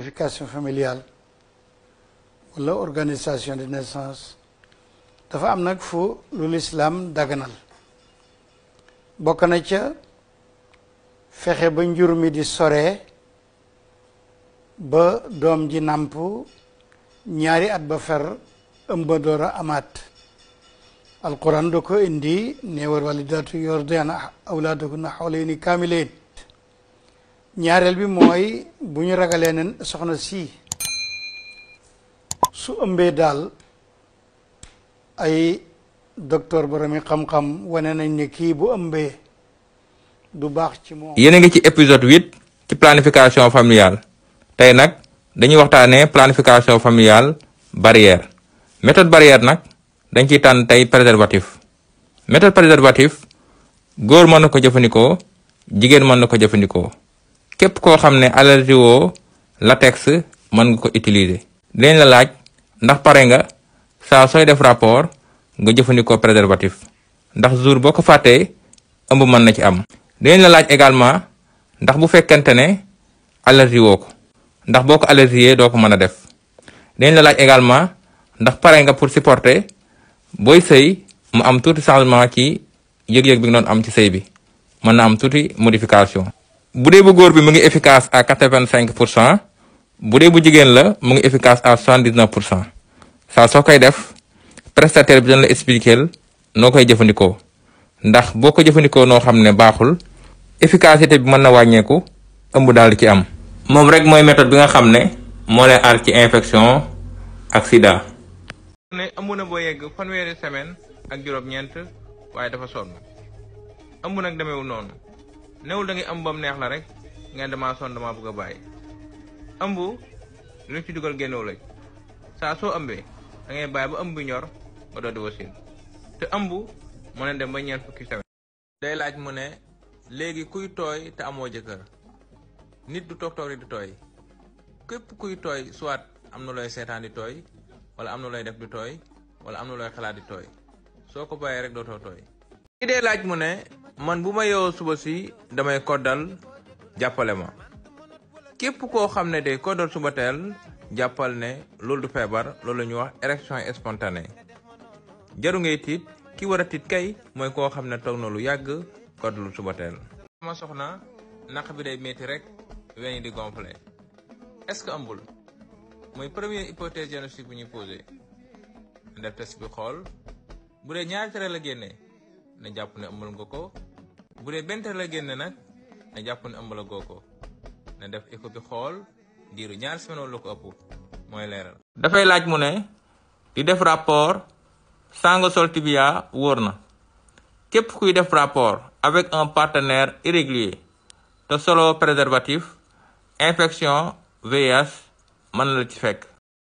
planification familiale wala organisation de naissance dafa am nag fu lu lislaam daganal bokk na ca fexe ba njur mi di sore ba doom ji nàmp ñaari at ba fer ëmba door a amaat alquran da ko indi ne war walidaatu yurdi'na awlaadahunna hawlayni kaamilayn ñaareel bi mooy bu ñu ragalee ne soxna si su ëmbee daal ay docteur boromi xam-xam wane nañ ne kii bu ëmbee du baax ci moom. yéen a ngi ci épisode 8 ci planification familiale tey nag dañuy waxtaanee planification familiale barrière méthode barrière nag dañ ciy tànn tey préservatif méthode préservatif góor mën na ko jëfandikoo jigéen mën na ko jëfandikoo képp koo xam ne allergie woo latex mën nga ko utiliser. dinañ la laaj ndax pare nga saa sooy def rapport nga jëfandikoo préservatif ndax jour boo ko fàttee ëmb mën na ci am. dinañ la laaj également ndax bu fekkente ne allergie woo ko ndax boo ko allergiee doo ko mën a def. dinañ la laaj également ndax pare nga pour supporter booy sëy mu am tuuti changement ci yëg-yëg bi nga doon am ci sëy bi mën na am tuuti modification. bu dee bu góor bi mu ngi efficace à 85% bu dee bu jigéen la mu ngi efficace à 79%. saa soo koy def prestataire bi dina la expliquer noo koy jëfandikoo ndax boo ko jëfandikoo noo xam ne baaxul efficacité bi mën na wàññeeku ëmb daal di ci am. moom rek mooy méthode bi nga xam ne moo lay aar ci infection ak sida. ne ëmb na boo yegg fanweeri semaine ak juróom-ñeent waaye dafa sonn ëmb nag demeewul noonu newul da ngay ëmb bam neex la rek ngeen dama sonn dama bëgg a bàyyi ëmb luñ ci dugal génnew lañ saa soo ëmbee da ngay bàyyi ba ëmb bi ñor nga doon di wasin te ëmb mu ne dem ba ñeent fukki semaine. day laaj mu ne léegi kuy tooy te amoo jëkkër nit du toog di tooy képp kuy tooy soit am na looy seetaan di tooy wala am na looy def di tooy wala am na looy xalaat di tooy soo ko bàyyee rek dootoo tooy. li dee laaj mu ne man bu ma yeewoo suba si damay koddal jàppale ma képp koo xam ne day koddal suba teel jàppal ne loolu du feebar loolu la ñuy wax érection spontanée jaru ngay tiit ki war a tiit kay mooy koo xam ne toog na lu yàgg koddalul suba teel. sama soxna naq bi day métti rek weñ di gonflé est-ce que ëmbul mooy première hypothèse diagnostique bu ñuy posé def test bi xool bu dee ñaari tere la génnee na jàpp ne ëmbal nga ko bu dee benn tere la génne nag na jàpp ne ëmbal goo ko na def écho bi xool diiru ñaari semaine wala ko ëpp mooy leeral. dafay laaj mu ne di def rapport sans nga sol tibia wóor na képp kuy def rapport avec un partenaire irrégulier te solo préservatif infection VIH mën na la ci fekk.